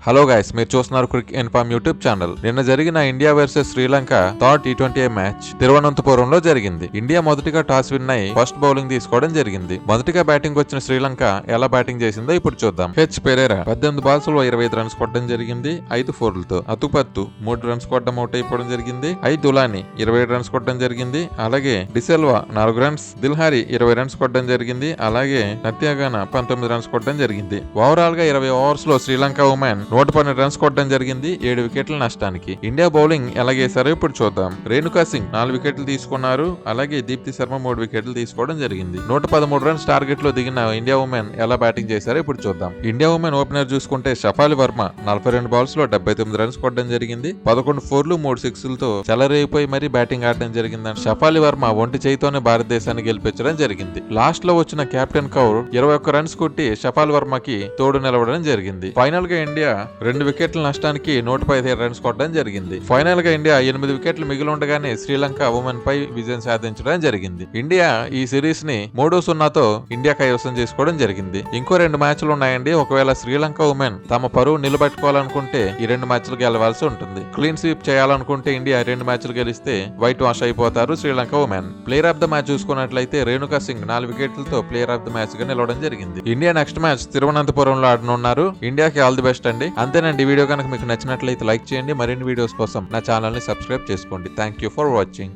Hello guys, మీరు చూస్తున్నారు Crick inform YouTube channel. నిన్న జరిగిన India versus Sri Lanka third T20 match తిరువనంతపురంలో జరిగింది. ఇండియా మొదటిగా టాస్ విన్ అయి ఫస్ట్ బౌలింగ్ తీసుకోవడం జరిగింది. మొదటిగా బ్యాటింగ్ వచ్చిన శ్రీలంక ఎలా బ్యాటింగ్ చేసిందో ఇప్పుడు చూద్దాం. హెచ్ పెరేరా 18 బాల్స్ లో 25 రన్స్ కొట్టడం జరిగింది, 5 ఫోర్లతో. అతుపత్తు 3 రన్స్ కొట్టడం అవుట్ అయిపోవడం జరిగింది. దులాని 27 రన్స్ కొట్టడం జరిగింది. అలాగే డిసెల్వా 4 రన్స్, దిల్హారి 20 రన్స్ కొట్టడం జరిగింది. అలాగే నత్యాగాన 19 రన్స్ కొట్టడం జరిగింది. ఓవరాల్ గా 20 ఓవర్స్ లో శ్రీలంక ఉమెన్ 112 రన్స్ కొట్టడం జరిగింది, 7 వికెట్ల నష్టానికి. ఇండియా బౌలింగ్ ఎలాగేసారో ఇప్పుడు చూద్దాం. రేణుకా సింగ్ 4 వికెట్లు తీసుకున్నారు. అలాగే దీప్తి శర్మ 3 వికెట్లు తీసుకోవడం జరిగింది. 113 రన్స్ టార్గెట్ లో దిగిన ఇండియా ఉమెన్ ఎలా బ్యాటింగ్ చేశారో ఇప్పుడు చూద్దాం. ఇండియా ఉమెన్ ఓపెనర్ చూసుకుంటే షఫాలి వర్మ 42 బాల్స్ లో 79 రన్స్ కొట్టడం జరిగింది. 11 ఫోర్లు 3 సిక్స్లతో చెలరేగిపోయి మరీ బ్యాటింగ్ ఆడడం జరిగిందని షఫాలి వర్మ ఒంటి చేయితోనే భారతదేశాన్ని గెలిపించడం జరిగింది. లాస్ట్ లో వచ్చిన కెప్టెన్ కౌర్ 21 రన్స్ కొట్టి షఫాలి వర్మకి తోడు నిలవడం జరిగింది. ఫైనల్ గా ఇండియా 2 వికెట్ల నష్టానికి 117 రన్స్ కొట్టడం జరిగింది. ఫైనల్ గా ఇండియా 8 వికెట్లు మిగిలి ఉండగానే శ్రీలంక ఉమెన్ పై విజయం సాధించడం జరిగింది. ఇండియా ఈ సిరీస్ ని 3-0తో ఇండియా కైవసం చేసుకోవడం జరిగింది. ఇంకో 2 మ్యాచ్లు ఉన్నాయండి. ఒకవేళ శ్రీలంక ఉమెన్ తమ పరువు నిలబెట్టుకోవాలనుకుంటే ఈ 2 మ్యాచ్లు గెలవాల్సి ఉంటుంది. క్లీన్ స్వీప్ చేయాలనుకుంటే ఇండియా 2 మ్యాచ్లు గెలిస్తే వైట్ వాష్ అయిపోతారు Sri Lanka women. Player of the match చూసుకున్నట్లయితే రేణుకా సింగ్ 4 వికెట్లతో ప్లేయర్ ఆఫ్ ద మ్యాచ్ గా నిలవడం జరిగింది. ఇండియా నెక్స్ట్ మ్యాచ్ తిరువనంతపురంలో ఆడనున్నారు. ఇండియాకి ఆల్ ది బెస్ట్ అండి. అంతేనండి. వీడియో కనుక మీకు నచ్చినట్లయితే లైక్ చేయండి. మరిన్ని వీడియోస్ కోసం నా ఛానల్ ని సబ్స్క్రైబ్ చేసుకోండి. Thank you for watching.